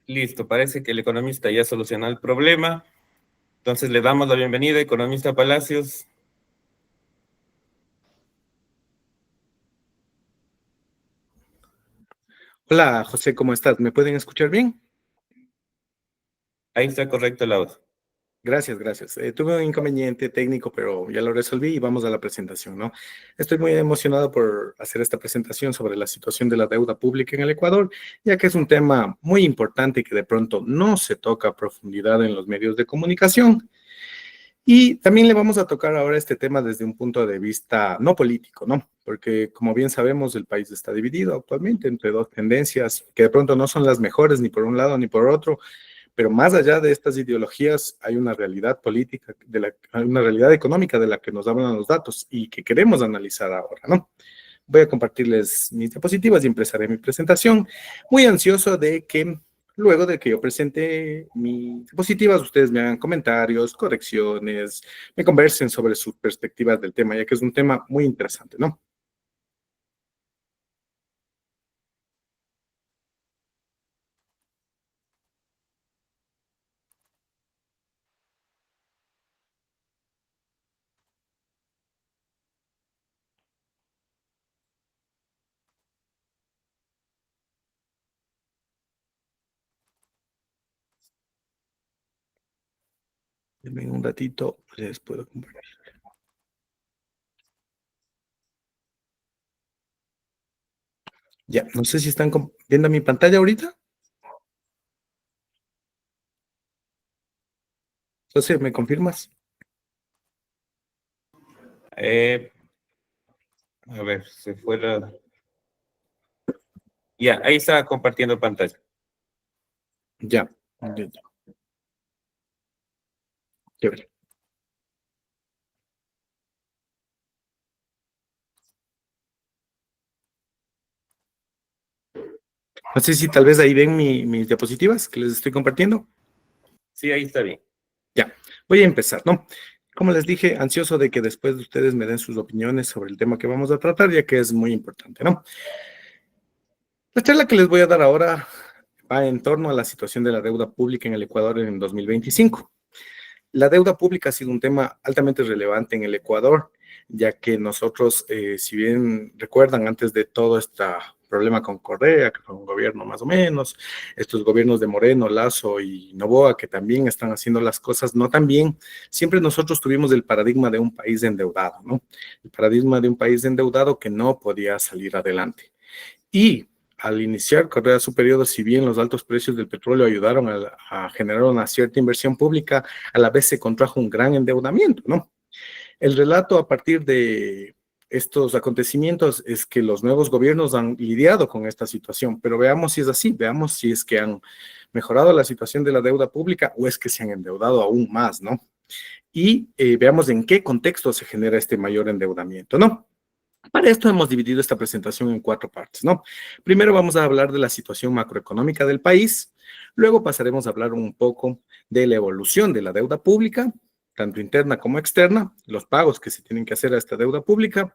Listo, parece que el economista ya solucionó el problema. Entonces le damos la bienvenida, economista Palacios. Hola, José, ¿cómo estás? ¿Me pueden escuchar bien? Ahí está correcto el audio. Gracias, gracias. Tuve un inconveniente técnico, pero ya lo resolví y vamos a la presentación, ¿no? Estoy muy emocionado por hacer esta presentación sobre la situación de la deuda pública en el Ecuador, ya que es un tema muy importante que de pronto no se toca a profundidad en los medios de comunicación. Y también le vamos a tocar ahora este tema desde un punto de vista no político, ¿no? Porque como bien sabemos, el país está dividido actualmente entre dos tendencias que de pronto no son las mejores ni por un lado ni por otro. Pero más allá de estas ideologías, hay una realidad política, hay una realidad económica de la que nos hablan los datos y que queremos analizar ahora, ¿no? Voy a compartirles mis diapositivas y empezaré mi presentación. Muy ansioso de que luego de que yo presente mis diapositivas, ustedes me hagan comentarios, correcciones, me conversen sobre sus perspectivas del tema, ya que es un tema muy interesante, ¿no? Denme un ratito, les puedo compartir. Ya, no sé si están viendo mi pantalla ahorita. Entonces, ¿me confirmas? Eh, a ver, se fuera. Ya, ahí está compartiendo pantalla. Ya, ya, ya. Chévere. No sé si tal vez ahí ven mis diapositivas que les estoy compartiendo. Sí, ahí está bien. Ya, voy a empezar, ¿no? Como les dije, ansioso de que después de ustedes me den sus opiniones sobre el tema que vamos a tratar, ya que es muy importante, ¿no? La charla que les voy a dar ahora va en torno a la situación de la deuda pública en el Ecuador en 2025. La deuda pública ha sido un tema altamente relevante en el Ecuador, ya que nosotros, si bien recuerdan, antes de todo este problema con Correa, que fue un gobierno más o menos, estos gobiernos de Moreno, Lazo y Noboa, que también están haciendo las cosas no tan bien, siempre nosotros tuvimos el paradigma de un país endeudado, ¿no? El paradigma de un país endeudado que no podía salir adelante. Y al iniciar Correa su periodo, si bien los altos precios del petróleo ayudaron a generar una cierta inversión pública, a la vez se contrajo un gran endeudamiento, ¿no? El relato a partir de estos acontecimientos es que los nuevos gobiernos han lidiado con esta situación, pero veamos si es así, veamos si es que han mejorado la situación de la deuda pública o es que se han endeudado aún más, ¿no? Y veamos en qué contexto se genera este mayor endeudamiento, ¿no? Para esto hemos dividido esta presentación en cuatro partes, ¿no? Primero vamos a hablar de la situación macroeconómica del país, luego pasaremos a hablar un poco de la evolución de la deuda pública, tanto interna como externa, los pagos que se tienen que hacer a esta deuda pública.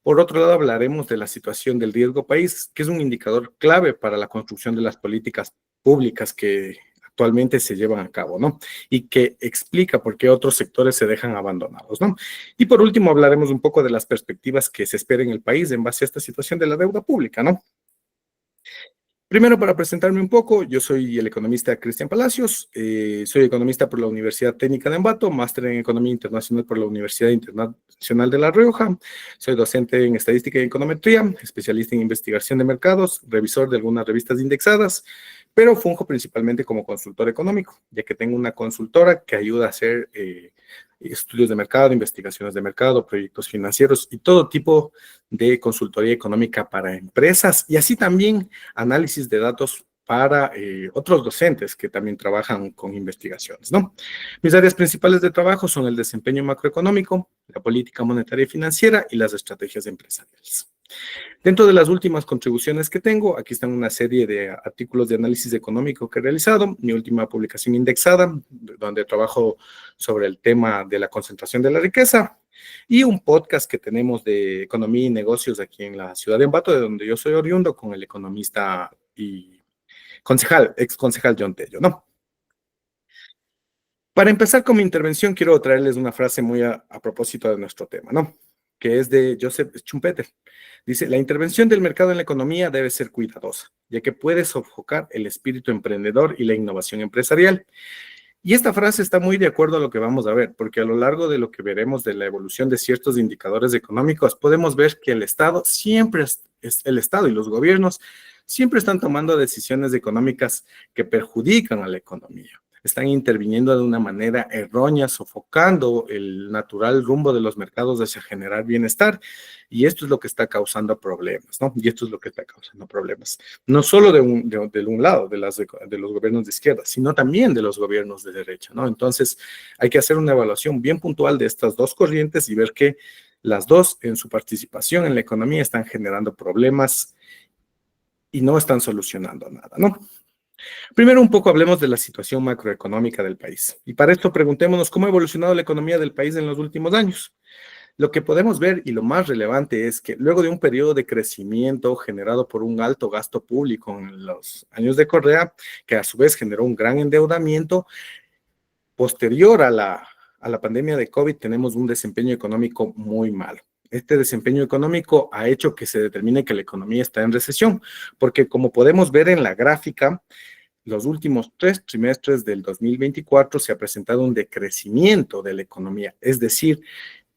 Por otro lado, hablaremos de la situación del riesgo país, que es un indicador clave para la construcción de las políticas públicas que actualmente se llevan a cabo, ¿no? Y que explica por qué otros sectores se dejan abandonados, ¿no? Y por último, hablaremos un poco de las perspectivas que se espera en el país en base a esta situación de la deuda pública, ¿no? Primero, para presentarme un poco, yo soy el economista Cristian Palacios, soy economista por la Universidad Técnica de Ambato, máster en Economía Internacional por la Universidad Internacional de La Rioja, soy docente en Estadística y Econometría, especialista en investigación de mercados, revisor de algunas revistas indexadas, pero funjo principalmente como consultor económico, ya que tengo una consultora que ayuda a hacer estudios de mercado, investigaciones de mercado, proyectos financieros y todo tipo de consultoría económica para empresas y así también análisis de datos para otros docentes que también trabajan con investigaciones, ¿no? Mis áreas principales de trabajo son el desempeño macroeconómico, la política monetaria y financiera y las estrategias empresariales. Dentro de las últimas contribuciones que tengo, aquí están una serie de artículos de análisis económico que he realizado, mi última publicación indexada, donde trabajo sobre el tema de la concentración de la riqueza, y un podcast que tenemos de economía y negocios aquí en la ciudad de Ambato, de donde yo soy oriundo, con el economista y ex concejal John Tello, ¿no? Para empezar con mi intervención, quiero traerles una frase muy a propósito de nuestro tema, ¿no? Que es de Joseph Schumpeter. Dice, la intervención del mercado en la economía debe ser cuidadosa, ya que puede sofocar el espíritu emprendedor y la innovación empresarial. Y esta frase está muy de acuerdo a lo que vamos a ver, porque a lo largo de lo que veremos de la evolución de ciertos indicadores económicos, podemos ver que el Estado siempre es el Estado y los gobiernos siempre están tomando decisiones económicas que perjudican a la economía. Están interviniendo de una manera errónea, sofocando el natural rumbo de los mercados hacia generar bienestar. Y esto es lo que está causando problemas, ¿no? Y esto es lo que está causando problemas. No solo de un lado, de los gobiernos de izquierda, sino también de los gobiernos de derecha, ¿no? Entonces, hay que hacer una evaluación bien puntual de estas dos corrientes y ver que las dos, en su participación en la economía, están generando problemas y no están solucionando nada, ¿no? Primero, un poco hablemos de la situación macroeconómica del país. Y para esto preguntémonos cómo ha evolucionado la economía del país en los últimos años. Lo que podemos ver y lo más relevante es que luego de un periodo de crecimiento generado por un alto gasto público en los años de Correa, que a su vez generó un gran endeudamiento, posterior a la pandemia de COVID tenemos un desempeño económico muy malo. Este desempeño económico ha hecho que se determine que la economía está en recesión, porque como podemos ver en la gráfica, los últimos 3 trimestres del 2024 se ha presentado un decrecimiento de la economía, es decir,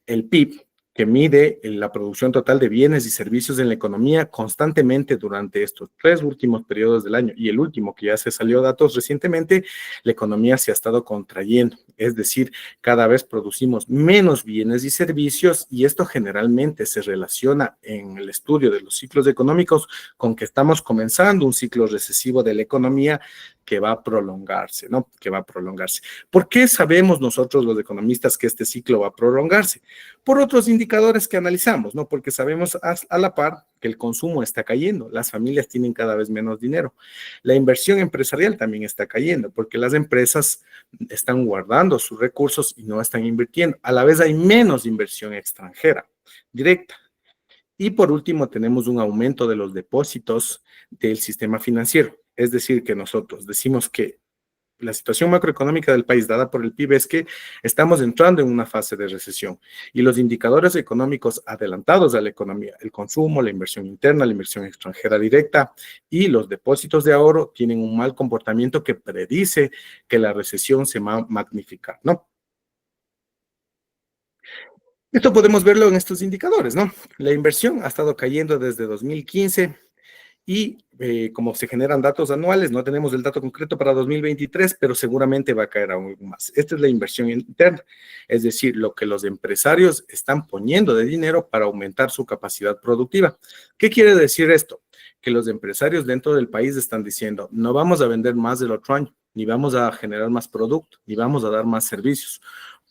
el PIB, que mide la producción total de bienes y servicios en la economía constantemente durante estos 3 últimos periodos del año y el último que ya se salió datos recientemente, la economía se ha estado contrayendo, es decir, cada vez producimos menos bienes y servicios y esto generalmente se relaciona en el estudio de los ciclos económicos con que estamos comenzando un ciclo recesivo de la economía que va a prolongarse, ¿no? Que va a prolongarse. ¿Por qué sabemos nosotros los economistas que este ciclo va a prolongarse? Por otros indicadores que analizamos, ¿no? Porque sabemos a la par que el consumo está cayendo, las familias tienen cada vez menos dinero. La inversión empresarial también está cayendo porque las empresas están guardando sus recursos y no están invirtiendo. A la vez hay menos inversión extranjera directa. Y por último, tenemos un aumento de los depósitos del sistema financiero. Es decir, que nosotros decimos que la situación macroeconómica del país dada por el PIB es que estamos entrando en una fase de recesión y los indicadores económicos adelantados a la economía, el consumo, la inversión interna, la inversión extranjera directa y los depósitos de ahorro tienen un mal comportamiento que predice que la recesión se va a magnificar, ¿no? Esto podemos verlo en estos indicadores, ¿no? La inversión ha estado cayendo desde 2015 y como se generan datos anuales, no tenemos el dato concreto para 2023, pero seguramente va a caer aún más. Esta es la inversión interna, es decir, lo que los empresarios están poniendo de dinero para aumentar su capacidad productiva. ¿Qué quiere decir esto? Que los empresarios dentro del país están diciendo, no vamos a vender más del otro año, ni vamos a generar más producto, ni vamos a dar más servicios.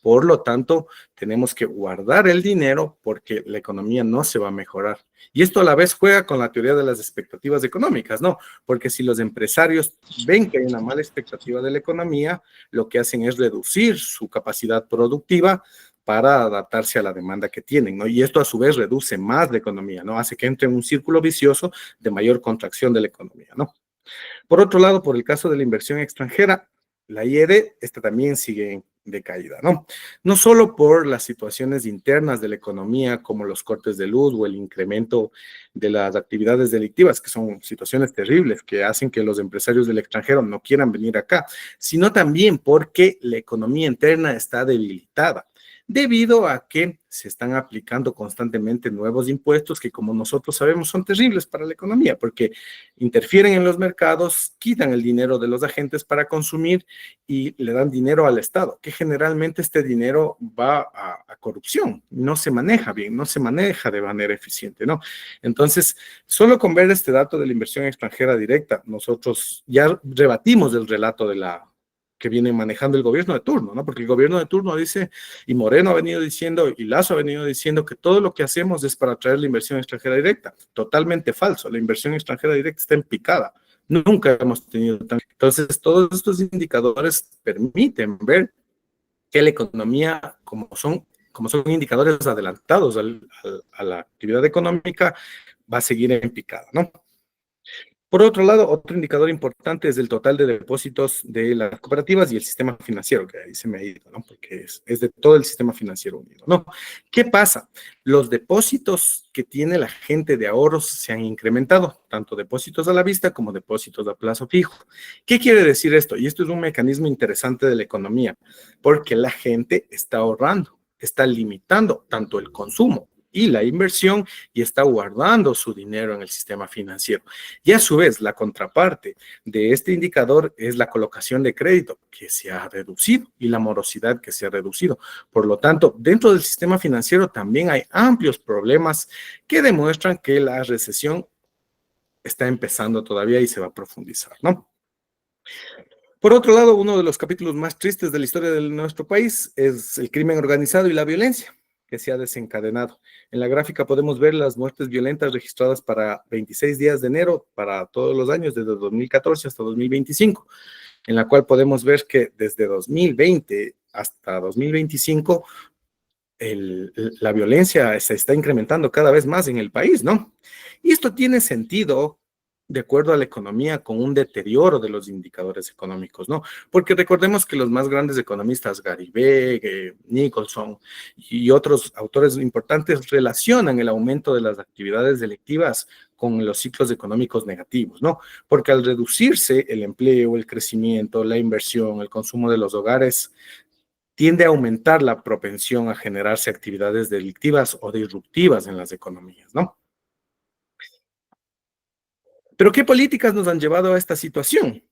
Por lo tanto, tenemos que guardar el dinero porque la economía no se va a mejorar. Y esto a la vez juega con la teoría de las expectativas económicas, ¿no? Porque si los empresarios ven que hay una mala expectativa de la economía, lo que hacen es reducir su capacidad productiva para adaptarse a la demanda que tienen, ¿no? Y esto a su vez reduce más la economía, ¿no? Hace que entre en un círculo vicioso de mayor contracción de la economía, ¿no? Por otro lado, por el caso de la inversión extranjera, la IED, esta también sigue de caída, ¿no? No solo por las situaciones internas de la economía, como los cortes de luz o el incremento de las actividades delictivas, que son situaciones terribles que hacen que los empresarios del extranjero no quieran venir acá, sino también porque la economía interna está debilitada debido a que se están aplicando constantemente nuevos impuestos que, como nosotros sabemos, son terribles para la economía, porque interfieren en los mercados, quitan el dinero de los agentes para consumir y le dan dinero al Estado, que generalmente este dinero va a corrupción, no se maneja bien, no se maneja de manera eficiente, ¿no? Entonces, solo con ver este dato de la inversión extranjera directa, nosotros ya rebatimos el relato de la que viene manejando el gobierno de turno, ¿no? Porque el gobierno de turno dice, y Moreno ha venido diciendo, y Lazo ha venido diciendo que todo lo que hacemos es para atraer la inversión extranjera directa. Totalmente falso, la inversión extranjera directa está en picada. Nunca hemos tenido tan... Entonces, todos estos indicadores permiten ver que la economía, como son indicadores adelantados a la actividad económica, va a seguir en picada, ¿no? Por otro lado, otro indicador importante es el total de depósitos de las cooperativas y el sistema financiero, que ahí se me ha ido, ¿no? Porque es de todo el sistema financiero unido, ¿no? ¿Qué pasa? Los depósitos que tiene la gente de ahorros se han incrementado, tanto depósitos a la vista como depósitos a plazo fijo. ¿Qué quiere decir esto? Y esto es un mecanismo interesante de la economía, porque la gente está ahorrando, está limitando tanto el consumo y la inversión y está guardando su dinero en el sistema financiero. Y a su vez, la contraparte de este indicador es la colocación de crédito, que se ha reducido, y la morosidad, que se ha reducido. Por lo tanto, dentro del sistema financiero también hay amplios problemas que demuestran que la recesión está empezando todavía y se va a profundizar, ¿no? Por otro lado, uno de los capítulos más tristes de la historia de nuestro país es el crimen organizado y la violencia que se ha desencadenado. En la gráfica podemos ver las muertes violentas registradas para 26 días de enero para todos los años, desde 2014 hasta 2025, en la cual podemos ver que desde 2020 hasta 2025 la violencia se está incrementando cada vez más en el país, ¿no? Y esto tiene sentido de acuerdo a la economía con un deterioro de los indicadores económicos, ¿no? Porque recordemos que los más grandes economistas, Garibay, Nicholson y otros autores importantes relacionan el aumento de las actividades delictivas con los ciclos económicos negativos, ¿no? Porque al reducirse el empleo, el crecimiento, la inversión, el consumo de los hogares, tiende a aumentar la propensión a generarse actividades delictivas o disruptivas en las economías, ¿no? Pero ¿qué políticas nos han llevado a esta situación?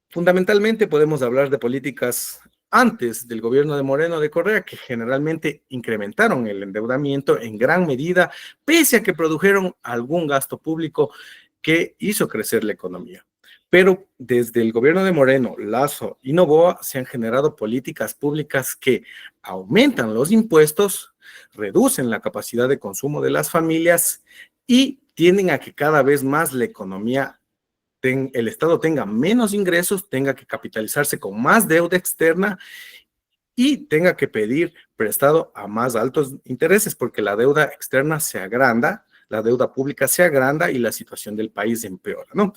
Fundamentalmente podemos hablar de políticas antes del gobierno de Moreno de Correa, que generalmente incrementaron el endeudamiento en gran medida, pese a que produjeron algún gasto público que hizo crecer la economía. Pero desde el gobierno de Moreno, Lasso y Noboa se han generado políticas públicas que aumentan los impuestos, reducen la capacidad de consumo de las familias y tienden a que cada vez más la economía, el Estado tenga menos ingresos, tenga que capitalizarse con más deuda externa y tenga que pedir prestado a más altos intereses, porque la deuda externa se agranda, la deuda pública se agranda y la situación del país empeora, ¿no?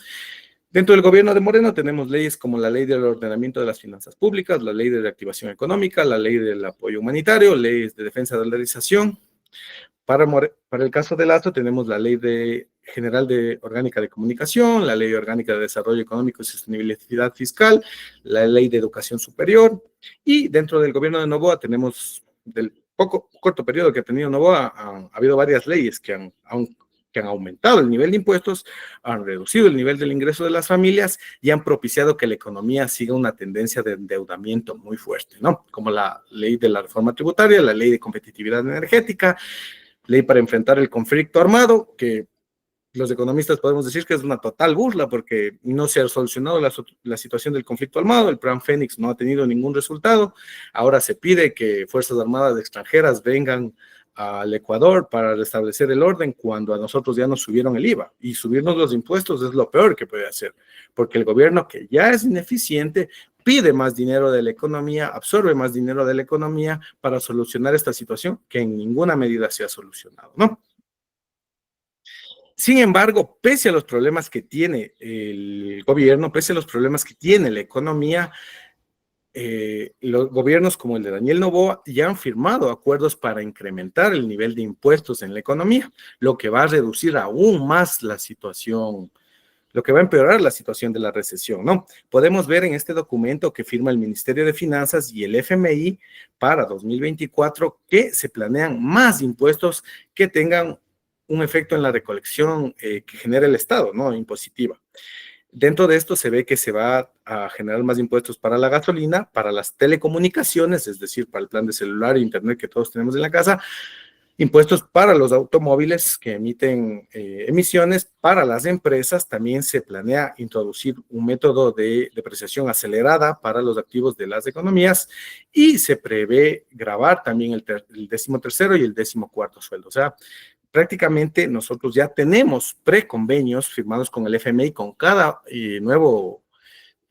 Dentro del gobierno de Moreno tenemos leyes como la ley del ordenamiento de las finanzas públicas, la ley de reactivación económica, la ley del apoyo humanitario, leyes de defensa de la dolarización. Para el caso de Lazo tenemos la Ley General de Orgánica de Comunicación, la Ley Orgánica de Desarrollo Económico y Sostenibilidad Fiscal, la Ley de Educación Superior, y dentro del gobierno de Noboa tenemos, del corto periodo que ha tenido Noboa, ha habido varias leyes que han aumentado el nivel de impuestos, han reducido el nivel del ingreso de las familias y han propiciado que la economía siga una tendencia de endeudamiento muy fuerte, ¿no? Como la Ley de la Reforma Tributaria, la Ley de Competitividad Energética, ley para enfrentar el conflicto armado, que los economistas podemos decir que es una total burla porque no se ha solucionado la situación del conflicto armado, el plan Fénix no ha tenido ningún resultado, ahora se pide que Fuerzas Armadas extranjeras vengan al Ecuador para restablecer el orden cuando a nosotros ya nos subieron el IVA, y subirnos los impuestos es lo peor que puede hacer, porque el gobierno, que ya es ineficiente, pide más dinero de la economía, absorbe más dinero de la economía para solucionar esta situación que en ninguna medida se ha solucionado, ¿no? Sin embargo, pese a los problemas que tiene el gobierno, pese a los problemas que tiene la economía, los gobiernos como el de Daniel Noboa ya han firmado acuerdos para incrementar el nivel de impuestos en la economía, lo que va a reducir aún más la situación, lo que va a empeorar la situación de la recesión, ¿no? Podemos ver en este documento que firma el Ministerio de Finanzas y el FMI para 2024 que se planean más impuestos que tengan un efecto en la recolección que genera el Estado, ¿no? Impositiva. Dentro de esto se ve que se va a generar más impuestos para la gasolina, para las telecomunicaciones, es decir, para el plan de celular e internet que todos tenemos en la casa, impuestos para los automóviles que emiten emisiones, para las empresas también se planea introducir un método de depreciación acelerada para los activos de las economías y se prevé gravar también el 13º y el 14º sueldo. O sea, prácticamente nosotros ya tenemos preconvenios firmados con el FMI con cada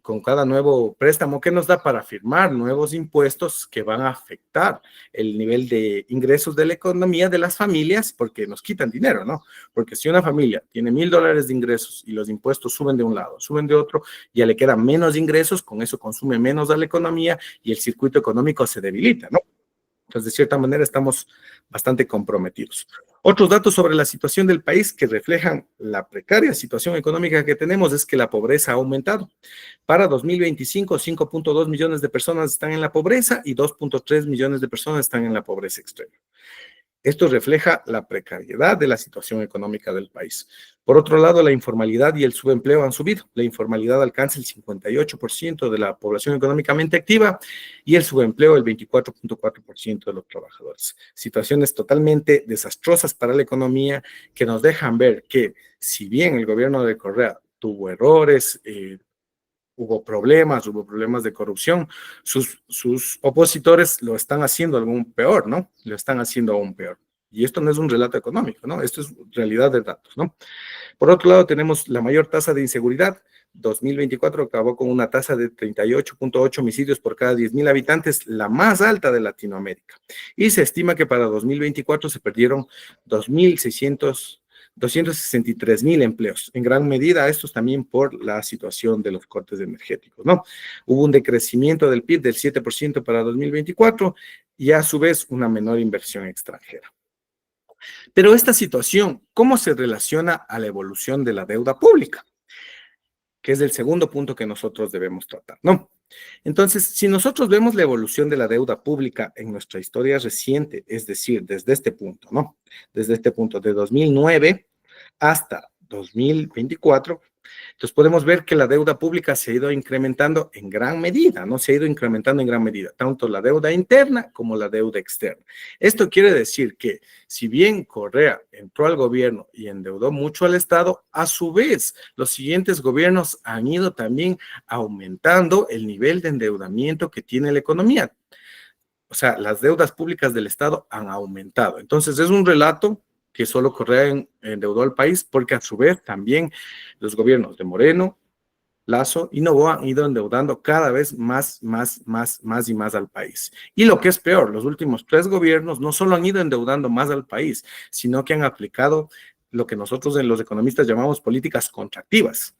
con cada nuevo préstamo que nos da para firmar nuevos impuestos que van a afectar el nivel de ingresos de la economía de las familias, porque nos quitan dinero, ¿no? Porque si una familia tiene $1,000 de ingresos y los impuestos suben de un lado, suben de otro, ya le quedan menos ingresos, con eso consume menos a la economía y el circuito económico se debilita, ¿no? Entonces, de cierta manera, estamos bastante comprometidos. Otros datos sobre la situación del país que reflejan la precaria situación económica que tenemos es que la pobreza ha aumentado. Para 2025, 5.2 millones de personas están en la pobreza y 2.3 millones de personas están en la pobreza extrema. Esto refleja la precariedad de la situación económica del país. Por otro lado, la informalidad y el subempleo han subido. La informalidad alcanza el 58% de la población económicamente activa y el subempleo el 24.4% de los trabajadores. Situaciones totalmente desastrosas para la economía que nos dejan ver que si bien el gobierno de Correa tuvo errores, hubo problemas de corrupción, sus opositores lo están haciendo aún peor, ¿no? Lo están haciendo aún peor. Y esto no es un relato económico, ¿no? Esto es realidad de datos, ¿no? Por otro lado, tenemos la mayor tasa de inseguridad. 2024 acabó con una tasa de 38.8 homicidios por cada 10,000 habitantes, la más alta de Latinoamérica. Y se estima que para 2024 se perdieron 263,000 empleos. En gran medida, estos también por la situación de los cortes energéticos, ¿no? Hubo un decrecimiento del PIB del 7% para 2024 y a su vez una menor inversión extranjera. Pero esta situación, ¿cómo se relaciona a la evolución de la deuda pública? Que es el segundo punto que nosotros debemos tratar, ¿no? Entonces, si nosotros vemos la evolución de la deuda pública en nuestra historia reciente, es decir, desde este punto, ¿no? Desde este punto de 2009 hasta 2024, entonces podemos ver que la deuda pública se ha ido incrementando en gran medida, ¿no? Se ha ido incrementando en gran medida, tanto la deuda interna como la deuda externa. Esto quiere decir que si bien Correa entró al gobierno y endeudó mucho al Estado, a su vez los siguientes gobiernos han ido también aumentando el nivel de endeudamiento que tiene la economía. O sea, las deudas públicas del Estado han aumentado. Entonces, es un relato que solo Correa endeudó al país, porque a su vez también los gobiernos de Moreno, Lazo y Noboa han ido endeudando cada vez más y más al país. Y lo que es peor, los últimos 3 gobiernos no solo han ido endeudando más al país, sino que han aplicado lo que nosotros los economistas llamamos políticas contractivas,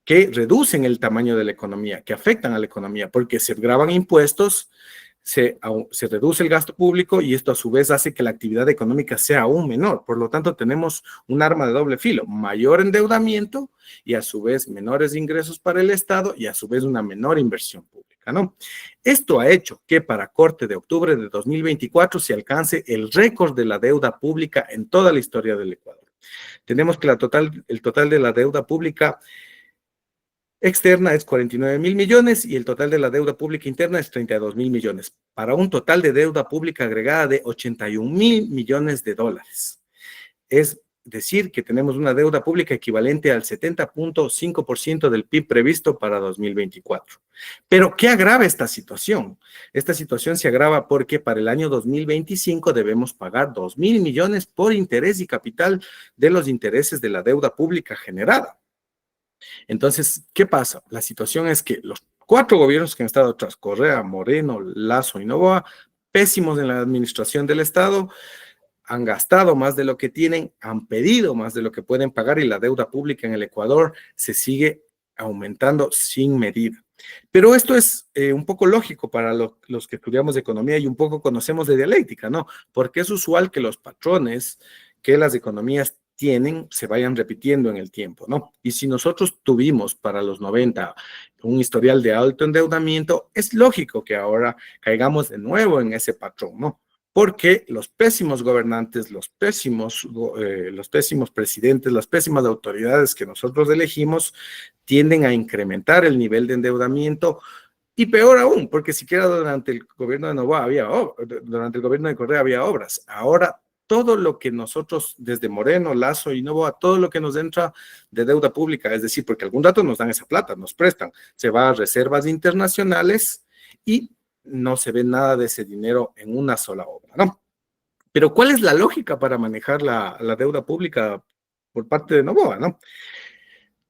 que reducen el tamaño de la economía, que afectan a la economía, porque se graban impuestos, se reduce el gasto público y esto a su vez hace que la actividad económica sea aún menor. Por lo tanto, tenemos un arma de doble filo, mayor endeudamiento y a su vez menores ingresos para el Estado y a su vez una menor inversión pública, ¿no? Esto ha hecho que para corte de octubre de 2024 se alcance el récord de la deuda pública en toda la historia del Ecuador. Tenemos que el total de la deuda pública externa es 49,000 millones y el total de la deuda pública interna es 32,000 millones, para un total de deuda pública agregada de 81,000 millones de dólares. Es decir, que tenemos una deuda pública equivalente al 70.5% del PIB previsto para 2024. Pero, ¿qué agrava esta situación? Esta situación se agrava porque para el año 2025 debemos pagar 2,000 millones por interés y capital de los intereses de la deuda pública generada. Entonces, ¿qué pasa? La situación es que los 4 gobiernos que han estado atrás, Correa, Moreno, Lazo y Noboa, pésimos en la administración del Estado, han gastado más de lo que tienen, han pedido más de lo que pueden pagar y la deuda pública en el Ecuador se sigue aumentando sin medida. Pero esto es un poco lógico para los que estudiamos economía y un poco conocemos de dialéctica, ¿no? Porque es usual que los patrones que las economías tienen se vayan repitiendo en el tiempo, ¿no? Y si nosotros tuvimos para los 90 un historial de alto endeudamiento, es lógico que ahora caigamos de nuevo en ese patrón, ¿no? Porque los pésimos gobernantes, los pésimos presidentes, las pésimas autoridades que nosotros elegimos tienden a incrementar el nivel de endeudamiento y peor aún, porque siquiera durante el gobierno de Noboa durante el gobierno de Correa había obras. Ahora todo lo que nosotros, desde Moreno, Lazo y Noboa, todo lo que nos entra de deuda pública, es decir, porque algún dato nos dan esa plata, nos prestan, se va a reservas internacionales y no se ve nada de ese dinero en una sola obra, ¿no? Pero ¿cuál es la lógica para manejar la deuda pública por parte de Noboa, ¿no?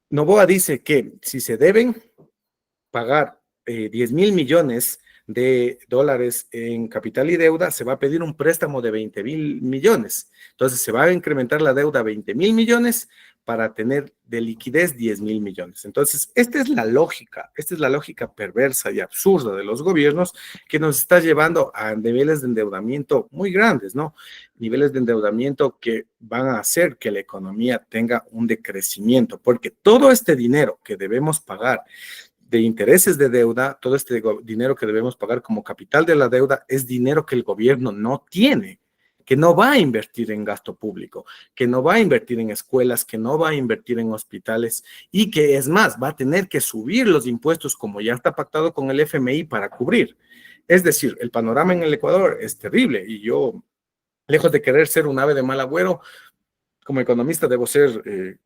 Noboa dice que si se deben, pagar 10.000 millones de dólares en capital y deuda, se va a pedir un préstamo de 20.000 millones. Entonces se va a incrementar la deuda a 20.000 millones para tener de liquidez 10.000 millones. Entonces, esta es la lógica perversa y absurda de los gobiernos que nos está llevando a niveles de endeudamiento muy grandes, ¿no? Niveles de endeudamiento que van a hacer que la economía tenga un decrecimiento, porque todo este dinero que debemos pagar de intereses de deuda, todo este dinero que debemos pagar como capital de la deuda es dinero que el gobierno no tiene, que no va a invertir en gasto público, que no va a invertir en escuelas, que no va a invertir en hospitales y que es más, va a tener que subir los impuestos como ya está pactado con el FMI para cubrir. Es decir, el panorama en el Ecuador es terrible y yo, lejos de querer ser un ave de mal agüero, como economista debo ser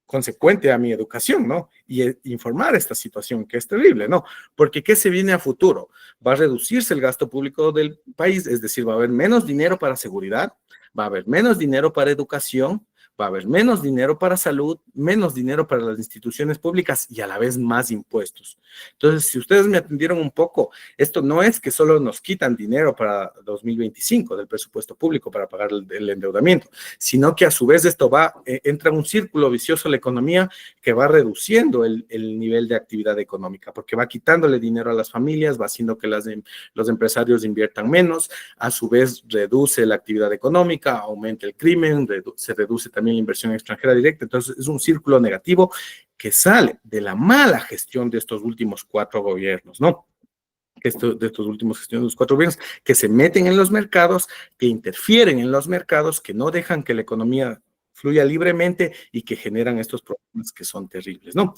consecuente a mi educación, ¿no? Y informar esta situación que es terrible, ¿no? Porque ¿qué se viene a futuro? Va a reducirse el gasto público del país, es decir, va a haber menos dinero para seguridad, va a haber menos dinero para educación, va a haber menos dinero para salud, menos dinero para las instituciones públicas y a la vez más impuestos. Entonces, si ustedes me atendieron un poco, esto no es que solo nos quitan dinero para 2025 del presupuesto público para pagar el endeudamiento, sino que a su vez esto entra en un círculo vicioso en la economía que va reduciendo el nivel de actividad económica, porque va quitándole dinero a las familias, va haciendo que los empresarios inviertan menos, a su vez reduce la actividad económica, aumenta el crimen, se reduce también la inversión extranjera directa. Entonces es un círculo negativo que sale de la mala gestión de estos últimos 4 gobiernos, ¿no? De estos últimos gestiones de los 4 gobiernos, que se meten en los mercados, que interfieren en los mercados, que no dejan que la economía fluya libremente y que generan estos problemas que son terribles, ¿no?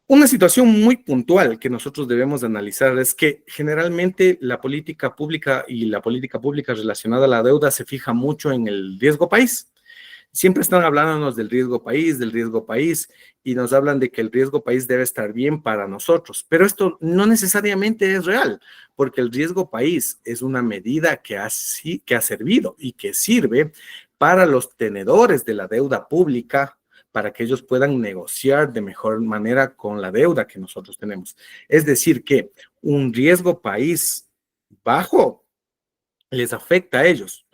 Una situación muy puntual que nosotros debemos analizar es que generalmente la política pública y la política pública relacionada a la deuda se fija mucho en el riesgo país. Siempre están hablándonos del riesgo país, y nos hablan de que el riesgo país debe estar bien para nosotros, pero esto no necesariamente es real, porque el riesgo país es una medida que ha servido y que sirve para los tenedores de la deuda pública, para que ellos puedan negociar de mejor manera con la deuda que nosotros tenemos. Es decir, que un riesgo país bajo les afecta a ellos.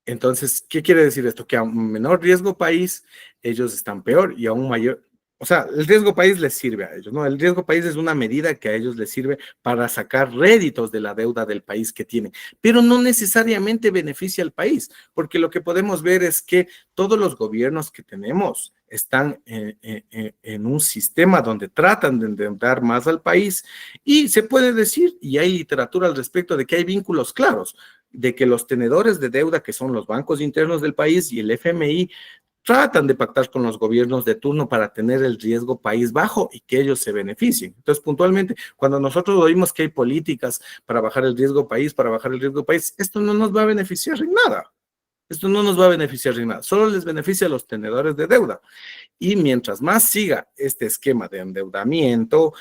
Entonces, ¿qué quiere decir esto? Que a un menor riesgo país, ellos están peor, y a un mayor, o sea, el riesgo país les sirve a ellos, ¿no? El riesgo país es una medida que a ellos les sirve para sacar réditos de la deuda del país que tienen, pero no necesariamente beneficia al país, porque lo que podemos ver es que todos los gobiernos que tenemos están en un sistema donde tratan de endeudar más al país, y se puede decir, y hay literatura al respecto, de que hay vínculos claros, de que los tenedores de deuda, que son los bancos internos del país y el FMI, tratan de pactar con los gobiernos de turno para tener el riesgo país bajo y que ellos se beneficien. Entonces, puntualmente, cuando nosotros oímos que hay políticas para bajar el riesgo país, esto no nos va a beneficiar en nada. Esto no nos va a beneficiar en nada, solo les beneficia a los tenedores de deuda. Y mientras más siga este esquema de endeudamiento,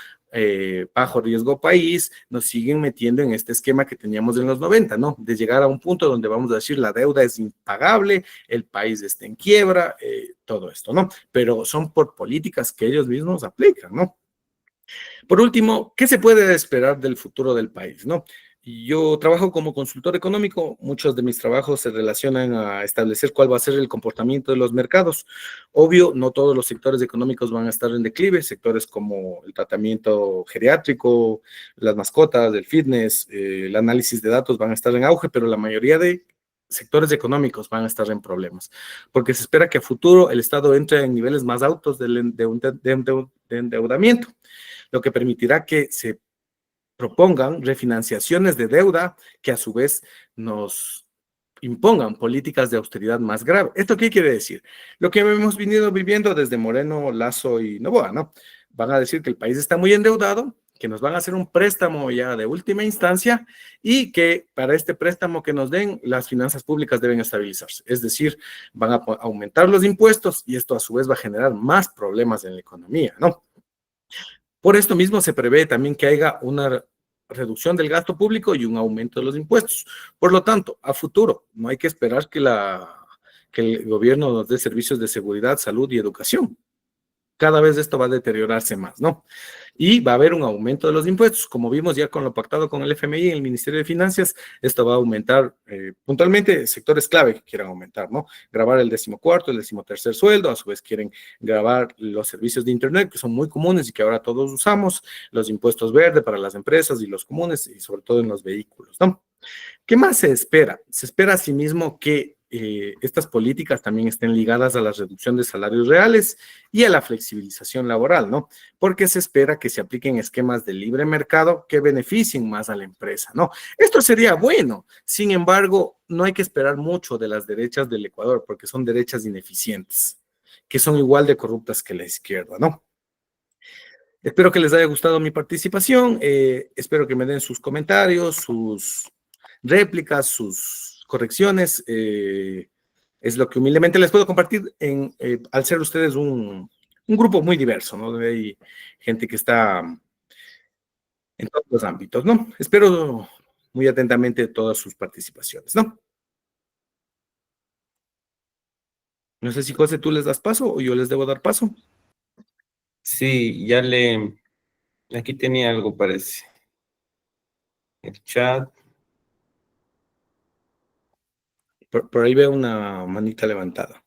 bajo riesgo país, nos siguen metiendo en este esquema que teníamos en los 90, ¿no? De llegar a un punto donde vamos a decir la deuda es impagable, el país está en quiebra, todo esto, ¿no? Pero son por políticas que ellos mismos aplican, ¿no? Por último, ¿qué se puede esperar del futuro del país, no? Yo trabajo como consultor económico, muchos de mis trabajos se relacionan a establecer cuál va a ser el comportamiento de los mercados. Obvio, no todos los sectores económicos van a estar en declive, sectores como el tratamiento geriátrico, las mascotas, el fitness, el análisis de datos van a estar en auge, pero la mayoría de sectores económicos van a estar en problemas, porque se espera que a futuro el Estado entre en niveles más altos de endeudamiento, lo que permitirá que se propongan refinanciaciones de deuda que a su vez nos impongan políticas de austeridad más graves. ¿Esto qué quiere decir? Lo que hemos venido viviendo desde Moreno, Lasso y Noboa, ¿no? Van a decir que el país está muy endeudado, que nos van a hacer un préstamo ya de última instancia y que para este préstamo que nos den, las finanzas públicas deben estabilizarse. Es decir, van a aumentar los impuestos y esto a su vez va a generar más problemas en la economía, ¿no? Por esto mismo se prevé también que haya una reducción del gasto público y un aumento de los impuestos. Por lo tanto, a futuro, no hay que esperar que el gobierno nos dé servicios de seguridad, salud y educación. cada vez esto va a deteriorarse más, ¿no? Y va a haber un aumento de los impuestos. Como vimos ya con lo pactado con el FMI y el Ministerio de Finanzas, esto va a aumentar puntualmente sectores clave que quieran aumentar, ¿no? Grabar el 14º, el 13º sueldo, a su vez quieren grabar los servicios de Internet, que son muy comunes y que ahora todos usamos, los impuestos verdes para las empresas y los comunes, y sobre todo en los vehículos, ¿no? ¿Qué más se espera? Se espera asimismo que estas políticas también estén ligadas a la reducción de salarios reales y a la flexibilización laboral, ¿no? Porque se espera que se apliquen esquemas de libre mercado que beneficien más a la empresa, ¿no? Esto sería bueno. Sin embargo, no hay que esperar mucho de las derechas del Ecuador porque son derechas ineficientes, que son igual de corruptas que la izquierda, ¿no? Espero que les haya gustado mi participación. Espero que me den sus comentarios, sus réplicas, sus correcciones. Es lo que humildemente les puedo compartir al ser ustedes un grupo muy diverso, ¿no? Donde hay gente que está en todos los ámbitos, ¿no? Espero muy atentamente todas sus participaciones, ¿no? No sé si, José, tú les das paso o yo les debo dar paso. Sí, aquí tenía algo, parece. El chat. Por ahí veo una manita levantada.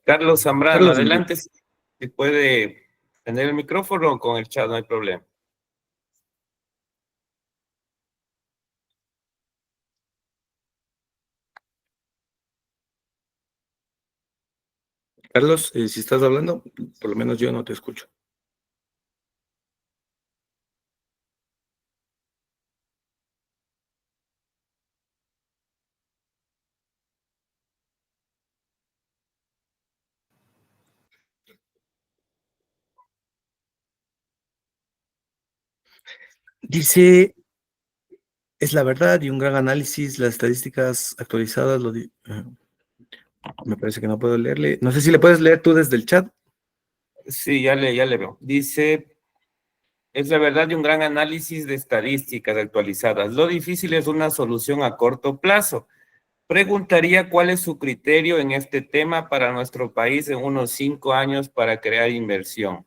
Carlos Zambrano, Carlos Enrique. adelante. Si puede tener el micrófono con el chat, no hay problema. Carlos, si estás hablando, por lo menos yo no te escucho. Dice, es la verdad y un gran análisis, las estadísticas actualizadas, me parece que no puedo leerle. No sé si le puedes leer tú desde el chat. Sí, ya le veo. Dice, es la verdad y un gran análisis de estadísticas actualizadas. Lo difícil es una solución a corto plazo. Preguntaría cuál es su criterio en este tema para nuestro país en unos 5 años para crear inversión.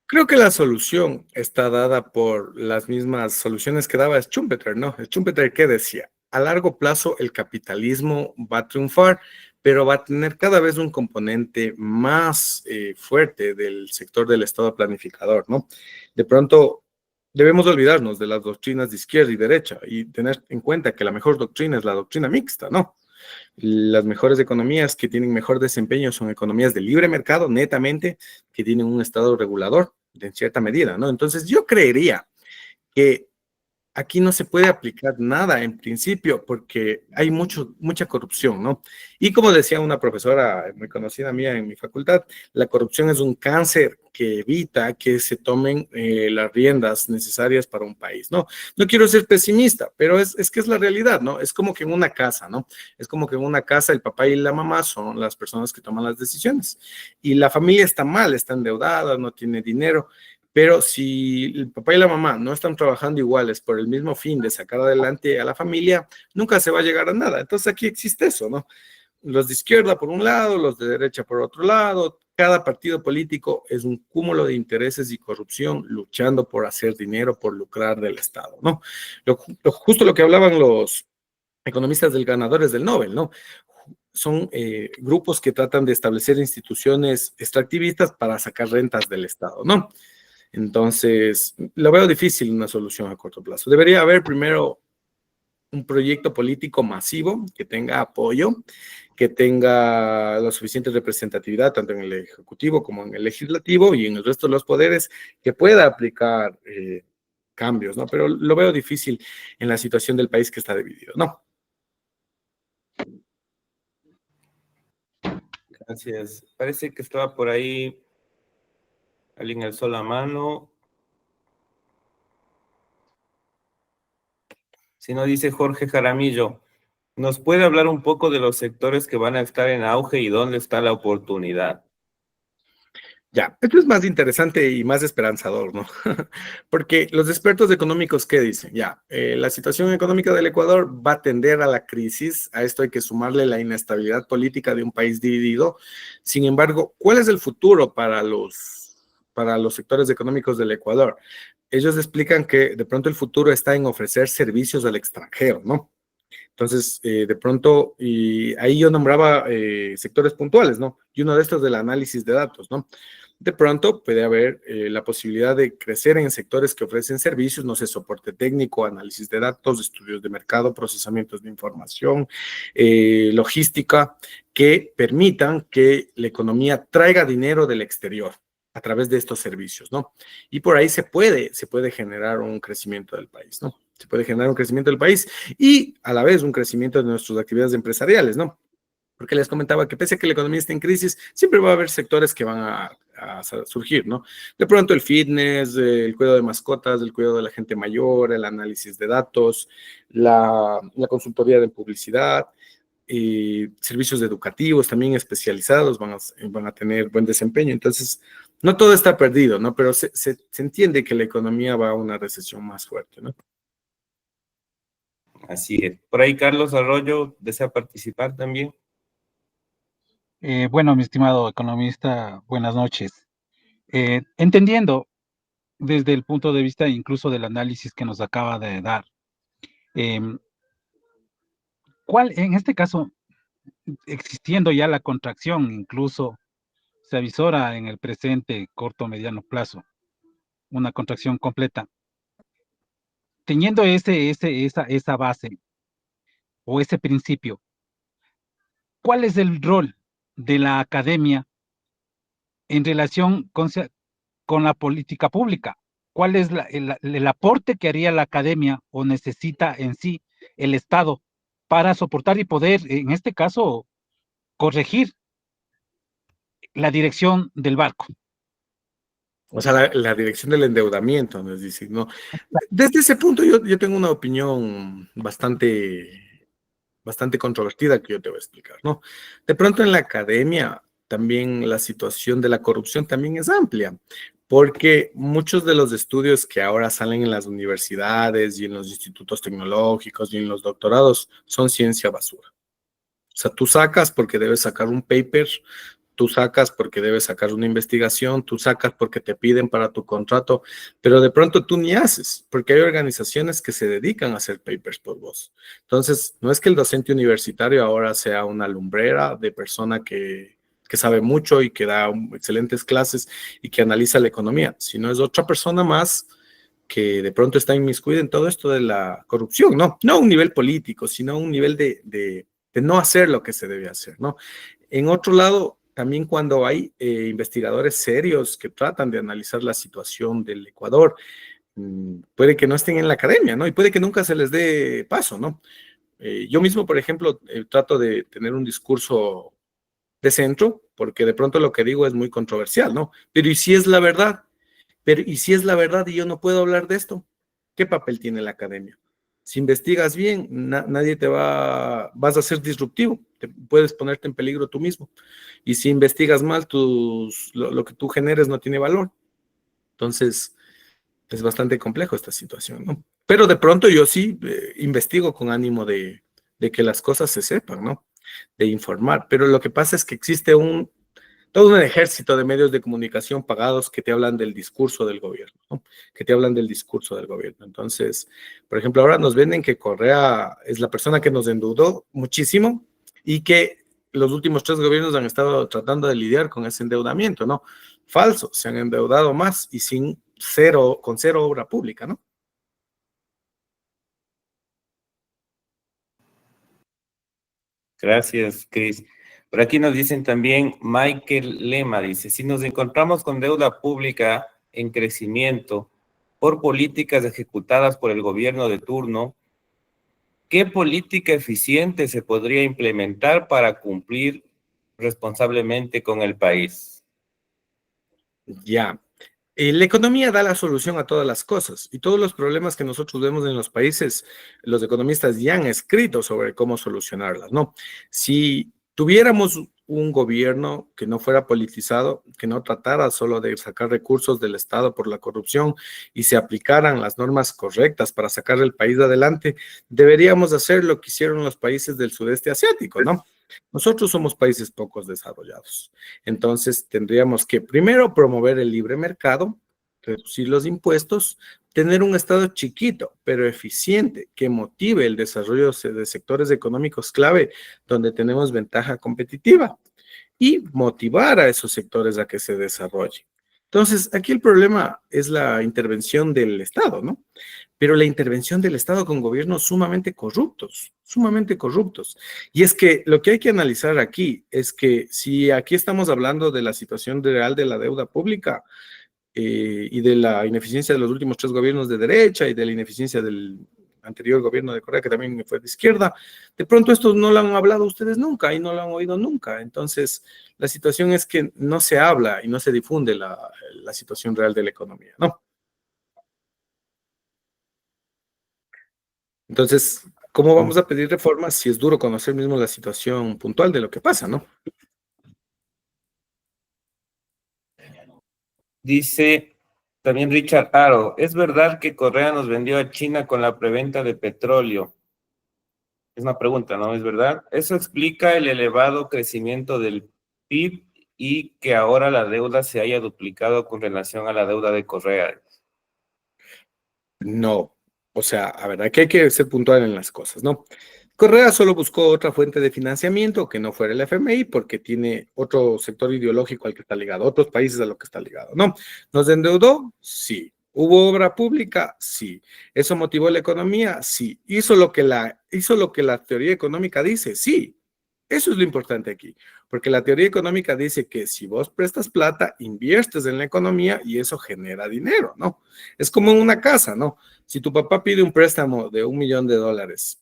Creo que la solución está dada por las mismas soluciones que daba Schumpeter, ¿no? Schumpeter, ¿qué decía? A largo plazo el capitalismo va a triunfar, pero va a tener cada vez un componente más fuerte del sector del Estado planificador, ¿no? De pronto debemos olvidarnos de las doctrinas de izquierda y derecha y tener en cuenta que la mejor doctrina es la doctrina mixta, ¿no? Las mejores economías que tienen mejor desempeño son economías de libre mercado, netamente, que tienen un estado regulador en cierta medida, ¿no? Entonces yo creería que aquí no se puede aplicar nada en principio porque hay mucha corrupción, ¿no? Y como decía una profesora muy conocida mía en mi facultad, la corrupción es un cáncer que evita que se tomen las riendas necesarias para un país, ¿no? No quiero ser pesimista, pero es que es la realidad, ¿no? Es como que en una casa, ¿no? Es como que en una casa el papá y la mamá son las personas que toman las decisiones y la familia está mal, está endeudada, no tiene dinero. Pero si el papá y la mamá no están trabajando iguales por el mismo fin de sacar adelante a la familia, nunca se va a llegar a nada. Entonces aquí existe eso, ¿no? Los de izquierda por un lado, los de derecha por otro lado. Cada partido político es un cúmulo de intereses y corrupción luchando por hacer dinero, por lucrar del Estado, ¿no? Justo lo que hablaban los economistas del ganadores del Nobel, ¿no? Son grupos que tratan de establecer instituciones extractivistas para sacar rentas del Estado, ¿no? Entonces, lo veo difícil una solución a corto plazo. Debería haber primero un proyecto político masivo que tenga apoyo, que tenga la suficiente representatividad tanto en el Ejecutivo como en el Legislativo y en el resto de los poderes, que pueda aplicar cambios, ¿no? Pero lo veo difícil en la situación del país que está dividido, ¿no? Gracias. Parece que estaba por ahí alguien alzó la mano. Si no, dice Jorge Jaramillo, ¿nos puede hablar un poco de los sectores que van a estar en auge y dónde está la oportunidad? Ya, esto es más interesante y más esperanzador, ¿no? Porque los expertos económicos, ¿qué dicen? Ya, la situación económica del Ecuador va a tender a la crisis, a esto hay que sumarle la inestabilidad política de un país dividido. Sin embargo, ¿cuál es el futuro para los sectores económicos del Ecuador? Ellos explican que de pronto el futuro está en ofrecer servicios al extranjero, ¿no? Entonces, de pronto, y ahí yo nombraba sectores puntuales, ¿no? Y uno de estos del análisis de datos, ¿no? De pronto puede haber la posibilidad de crecer en sectores que ofrecen servicios, no sé, soporte técnico, análisis de datos, estudios de mercado, procesamientos de información, logística, que permitan que la economía traiga dinero del exterior a través de estos servicios, ¿no? Y por ahí se puede generar un crecimiento del país, ¿no? Se puede generar un crecimiento del país y a la vez un crecimiento de nuestras actividades empresariales, ¿no? Porque les comentaba que pese a que la economía está en crisis, siempre va a haber sectores que van a surgir, ¿no? De pronto el fitness, el cuidado de mascotas, el cuidado de la gente mayor, el análisis de datos, la consultoría de publicidad, servicios educativos también especializados van a tener buen desempeño. Entonces, no todo está perdido, ¿no? Pero se entiende que la economía va a una recesión más fuerte, ¿no? Así es. Por ahí Carlos Arroyo desea participar también. Bueno, mi estimado economista, buenas noches. Entendiendo desde el punto de vista incluso del análisis que nos acaba de dar, ¿cuál, en este caso, existiendo ya la contracción, incluso se avisora en el presente, corto, mediano plazo, una contracción completa, teniendo esa base o ese principio, ¿cuál es el rol de la academia en relación con la política pública? ¿Cuál es el aporte que haría la academia o necesita en sí el Estado para soportar y poder, en este caso, corregir la dirección del barco? O sea, la dirección del endeudamiento, nos dice, ¿no? Desde ese punto yo tengo una opinión bastante controvertida que yo te voy a explicar, ¿no? De pronto en la academia también la situación de la corrupción también es amplia, porque muchos de los estudios que ahora salen en las universidades y en los institutos tecnológicos y en los doctorados son ciencia basura. O sea, tú sacas porque debes sacar un paper, tú sacas porque debes sacar una investigación, tú sacas porque te piden para tu contrato, pero de pronto tú ni haces, porque hay organizaciones que se dedican a hacer papers por vos. Entonces, no es que el docente universitario ahora sea una lumbrera de persona que sabe mucho y que da excelentes clases y que analiza la economía, sino es otra persona más que de pronto está inmiscuida en todo esto de la corrupción, no a un nivel político, sino a un nivel de no hacer lo que se debe hacer, ¿no? En otro lado, también cuando hay investigadores serios que tratan de analizar la situación del Ecuador, puede que no estén en la academia, ¿no? Y puede que nunca se les dé paso, ¿no? Yo mismo, por ejemplo, trato de tener un discurso de centro, porque de pronto lo que digo es muy controversial, ¿no? Pero ¿y si es la verdad? Pero ¿y si es la verdad y yo no puedo hablar de esto? ¿Qué papel tiene la academia? Si investigas bien, nadie vas a ser disruptivo, puedes ponerte en peligro tú mismo. Y si investigas mal, lo que tú generes no tiene valor. Entonces, es bastante complejo esta situación, ¿no? Pero de pronto yo sí investigo con ánimo de que las cosas se sepan, ¿no? De informar. Pero lo que pasa es que existe todo un ejército de medios de comunicación pagados que te hablan del discurso del gobierno, ¿no? Que te hablan del discurso del gobierno. Entonces, por ejemplo, ahora nos venden que Correa es la persona que nos endeudó muchísimo y que los últimos 3 gobiernos han estado tratando de lidiar con ese endeudamiento, ¿no? Falso, se han endeudado más y con cero obra pública, ¿no? Gracias, Chris. Por aquí nos dicen también, Michael Lema dice, si nos encontramos con deuda pública en crecimiento por políticas ejecutadas por el gobierno de turno, ¿qué política eficiente se podría implementar para cumplir responsablemente con el país? Ya. La economía da la solución a todas las cosas y todos los problemas que nosotros vemos en los países, los economistas ya han escrito sobre cómo solucionarlas, ¿no? Si tuviéramos un gobierno que no fuera politizado, que no tratara solo de sacar recursos del Estado por la corrupción y se aplicaran las normas correctas para sacar el país adelante, deberíamos hacer lo que hicieron los países del sudeste asiático, ¿no? Nosotros somos países pocos desarrollados. Entonces, tendríamos que primero promover el libre mercado, reducir los impuestos, tener un Estado chiquito, pero eficiente, que motive el desarrollo de sectores económicos clave donde tenemos ventaja competitiva y motivar a esos sectores a que se desarrollen. Entonces, aquí el problema es la intervención del Estado, ¿no? Pero la intervención del Estado con gobiernos sumamente corruptos, sumamente corruptos. Y es que lo que hay que analizar aquí es que si aquí estamos hablando de la situación real de la deuda pública, y de la ineficiencia de los últimos 3 gobiernos de derecha y de la ineficiencia del anterior gobierno de Corea, que también fue de izquierda, de pronto esto no lo han hablado ustedes nunca y no lo han oído nunca. Entonces, la situación es que no se habla y no se difunde la situación real de la economía, ¿no? Entonces, ¿cómo vamos a pedir reformas si es duro conocer mismo la situación puntual de lo que pasa, ¿no? Dice también Richard Aro, ¿es verdad que Correa nos vendió a China con la preventa de petróleo? Es una pregunta, ¿no? ¿Es verdad? Eso explica el elevado crecimiento del PIB y que ahora la deuda se haya duplicado con relación a la deuda de Correa. No. O sea, a ver, aquí hay que ser puntual en las cosas, ¿no? Correa solo buscó otra fuente de financiamiento que no fuera el FMI porque tiene otro sector ideológico al que está ligado, otros países a lo que está ligado, ¿no? ¿Nos endeudó? Sí. ¿Hubo obra pública? Sí. ¿Eso motivó la economía? Sí. ¿Hizo lo que la teoría económica dice? Sí. Eso es lo importante aquí, porque la teoría económica dice que si vos prestas plata, inviertes en la economía y eso genera dinero, ¿no? Es como en una casa, ¿no? Si tu papá pide un préstamo de $1 millón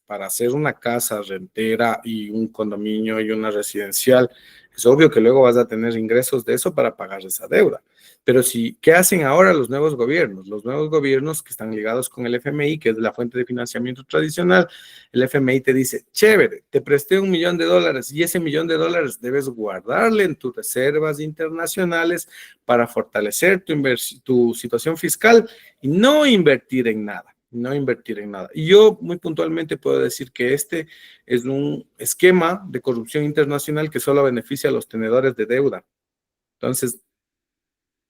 para hacer una casa rentera y un condominio y una residencial, es obvio que luego vas a tener ingresos de eso para pagar esa deuda. Pero si, ¿qué hacen ahora los nuevos gobiernos? Los nuevos gobiernos que están ligados con el FMI, que es la fuente de financiamiento tradicional, el FMI te dice, chévere, te presté $1 millón y ese $1 millón debes guardarle en tus reservas internacionales para fortalecer tu situación fiscal y no invertir en nada, no invertir en nada. Y yo muy puntualmente puedo decir que este es un esquema de corrupción internacional que solo beneficia a los tenedores de deuda. Entonces,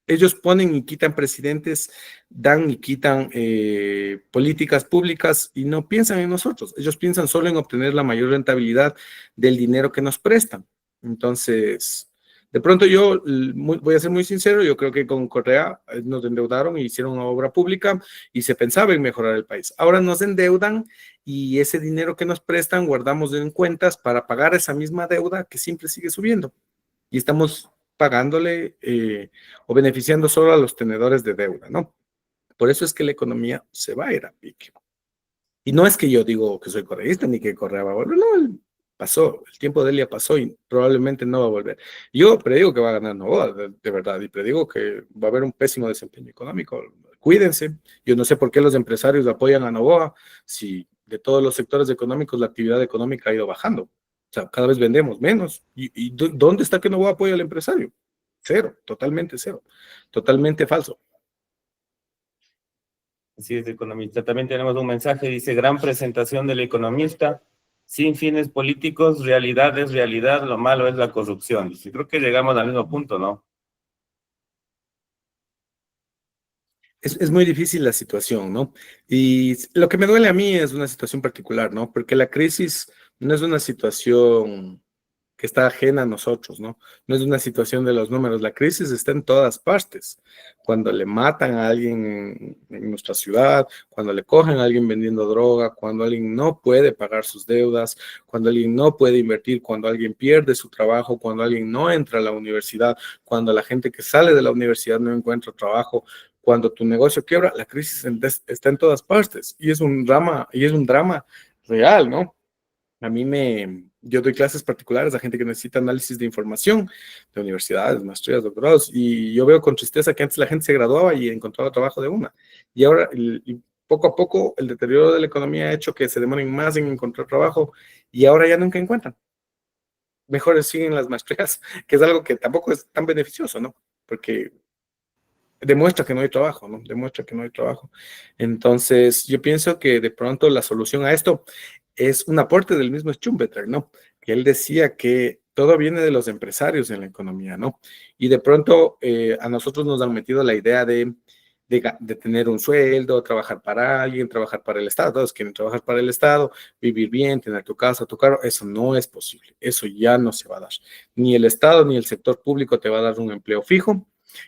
ellos ponen y quitan presidentes, dan y quitan políticas públicas y no piensan en nosotros. Ellos piensan solo en obtener la mayor rentabilidad del dinero que nos prestan. Entonces, de pronto yo voy a ser muy sincero, yo creo que con Correa nos endeudaron y hicieron una obra pública y se pensaba en mejorar el país. Ahora nos endeudan y ese dinero que nos prestan guardamos en cuentas para pagar esa misma deuda que siempre sigue subiendo. Y estamos pagándole o beneficiando solo a los tenedores de deuda, ¿no? Por eso es que la economía se va a ir a pique. Y no es que yo digo que soy correísta ni que Correa va a volver, no, pasó, el tiempo de él ya pasó y probablemente no va a volver. Yo predigo que va a ganar Novoa, de verdad, y predigo que va a haber un pésimo desempeño económico. Cuídense, yo no sé por qué los empresarios apoyan a Novoa si de todos los sectores económicos la actividad económica ha ido bajando. O sea, cada vez vendemos menos. ¿Y dónde está que Novoa apoya al empresario? Cero, totalmente falso. Así es, economista. También tenemos un mensaje, dice, gran presentación del economista, sin fines políticos, realidad es realidad, lo malo es la corrupción. Dice, creo que llegamos al mismo punto, ¿no? Es muy difícil la situación, ¿no? Y lo que me duele a mí es una situación particular, ¿no? Porque la crisis no es una situación que está ajena a nosotros, ¿no? No es una situación de los números, la crisis está en todas partes. Cuando le matan a alguien en nuestra ciudad, cuando le cogen a alguien vendiendo droga, cuando alguien no puede pagar sus deudas, cuando alguien no puede invertir, cuando alguien pierde su trabajo, cuando alguien no entra a la universidad, cuando la gente que sale de la universidad no encuentra trabajo, cuando tu negocio quiebra, la crisis está en todas partes y es un drama real, ¿no? Yo doy clases particulares a gente que necesita análisis de información de universidades, maestrías, doctorados, y yo veo con tristeza que antes la gente se graduaba y encontraba trabajo de una. Y ahora, y poco a poco, el deterioro de la economía ha hecho que se demoren más en encontrar trabajo y ahora ya nunca encuentran. mejores siguen las maestrías, que es algo que tampoco es tan beneficioso, ¿no? Porque demuestra que no hay trabajo, ¿no? Demuestra que no hay trabajo. Entonces, yo pienso que de pronto la solución a esto es un aporte del mismo Schumpeter, ¿no? Que él decía que todo viene de los empresarios en la economía, ¿no? Y de pronto a nosotros nos han metido la idea de tener un sueldo, trabajar para alguien, trabajar para el Estado. Todos quieren trabajar para el Estado, vivir bien, tener tu casa, tu carro. Eso no es posible. Eso ya no se va a dar. Ni el Estado ni el sector público te va a dar un empleo fijo,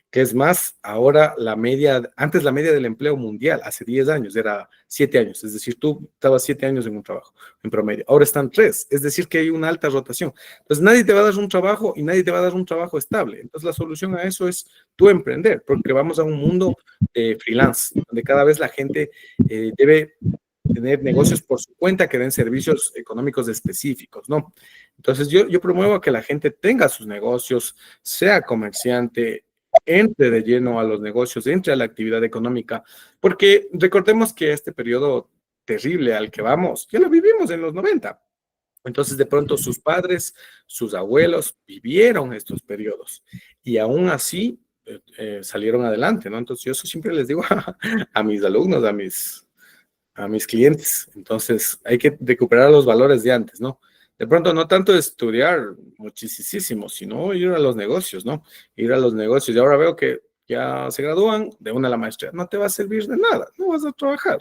que es más, ahora la media, antes la media del empleo mundial, hace 10 años, era 7 años, es decir, tú estabas 7 años en un trabajo, en promedio, ahora están 3, es decir, que hay una alta rotación. Entonces, nadie te va a dar un trabajo y nadie te va a dar un trabajo estable. Entonces, la solución a eso es tú emprender, porque vamos a un mundo freelance, donde cada vez la gente debe tener negocios por su cuenta que den servicios económicos específicos, ¿no? Entonces, yo promuevo que la gente tenga sus negocios, sea comerciante, entre de lleno a los negocios, entre a la actividad económica, porque recordemos que este periodo terrible al que vamos, ya lo vivimos en los 90. Entonces, de pronto, sus padres, sus abuelos vivieron estos periodos y aún así salieron adelante, ¿no? Entonces, yo eso siempre les digo a mis alumnos, a mis clientes. Entonces, hay que recuperar los valores de antes, ¿no? De pronto, no tanto estudiar muchísimo, sino ir a los negocios, ¿no? Ir a los negocios. Y ahora veo que ya se gradúan de una a la maestría. No te va a servir de nada, no vas a trabajar.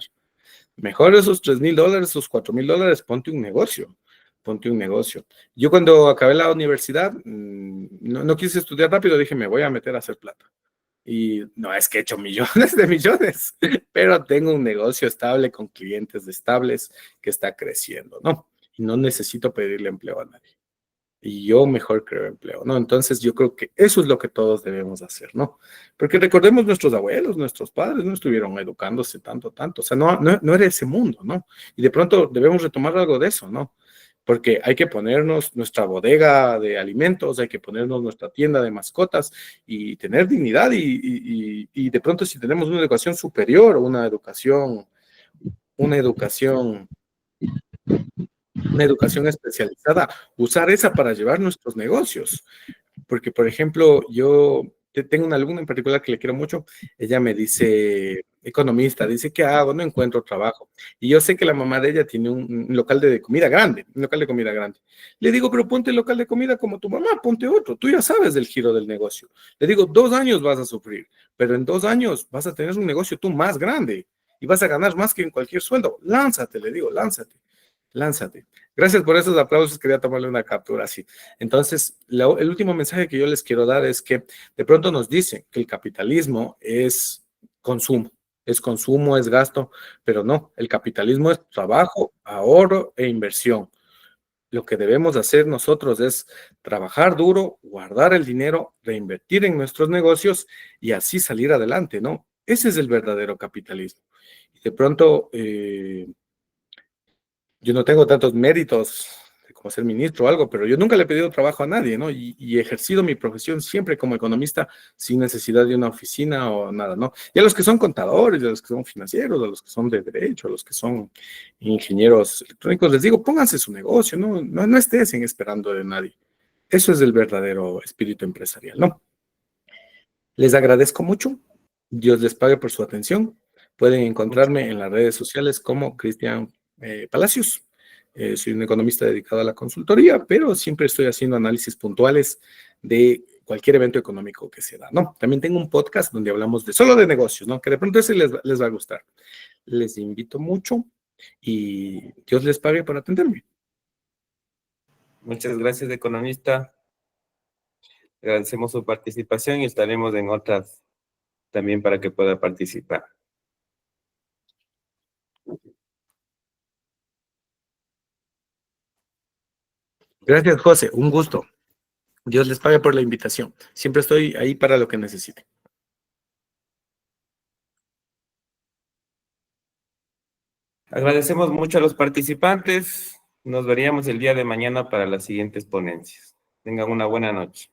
Mejor esos $3,000, esos $4,000, ponte un negocio. Ponte un negocio. Yo cuando acabé la universidad, no quise estudiar rápido, dije, me voy a meter a hacer plata. Y no es que he hecho millones de millones, pero tengo un negocio estable con clientes estables que está creciendo, ¿no? Y no necesito pedirle empleo a nadie. Y yo mejor creo empleo, ¿no? Entonces yo creo que eso es lo que todos debemos hacer, ¿no? Porque recordemos nuestros abuelos, nuestros padres no estuvieron educándose tanto. O sea, no era ese mundo, ¿no? Y de pronto debemos retomar algo de eso, ¿no? Porque hay que ponernos nuestra bodega de alimentos, hay que ponernos nuestra tienda de mascotas y tener dignidad y de pronto si tenemos una educación superior, una educación especializada, usar esa para llevar nuestros negocios. Porque, por ejemplo, yo tengo una alumna en particular que le quiero mucho, ella me dice, economista, dice, ¿qué hago? No encuentro trabajo. Y yo sé que la mamá de ella tiene un local de comida grande, un local de comida grande. Le digo, pero ponte el local de comida como tu mamá, ponte otro, tú ya sabes del giro del negocio. Le digo, 2 años vas a sufrir, pero en 2 años vas a tener un negocio tú más grande y vas a ganar más que en cualquier sueldo. Lánzate, le digo, lánzate. Lánzate. Gracias por esos aplausos, quería tomarle una captura así. Entonces, el último mensaje que yo les quiero dar es que de pronto nos dicen que el capitalismo es consumo, es gasto, pero no, el capitalismo es trabajo, ahorro e inversión. Lo que debemos hacer nosotros es trabajar duro, guardar el dinero, reinvertir en nuestros negocios y así salir adelante, ¿no? Ese es el verdadero capitalismo. Y de pronto, yo no tengo tantos méritos como ser ministro o algo, pero yo nunca le he pedido trabajo a nadie, ¿no? Y he ejercido mi profesión siempre como economista sin necesidad de una oficina o nada, ¿no? Y a los que son contadores, a los que son financieros, a los que son de derecho, a los que son ingenieros electrónicos, les digo, pónganse su negocio, no estén esperando de nadie. Eso es el verdadero espíritu empresarial, ¿no? Les agradezco mucho. Dios les pague por su atención. Pueden encontrarme en las redes sociales como Cristian Palacios. Soy un economista dedicado a la consultoría, pero siempre estoy haciendo análisis puntuales de cualquier evento económico que se da, ¿no? También tengo un podcast donde hablamos solo de negocios, ¿no? Que de pronto ese les va a gustar. Les invito mucho y Dios les pague por atenderme. Muchas gracias, economista. Agradecemos su participación y estaremos en otras también para que pueda participar. Gracias, José. Un gusto. Dios les pague por la invitación. Siempre estoy ahí para lo que necesiten. Agradecemos mucho a los participantes. Nos veríamos el día de mañana para las siguientes ponencias. Tengan una buena noche.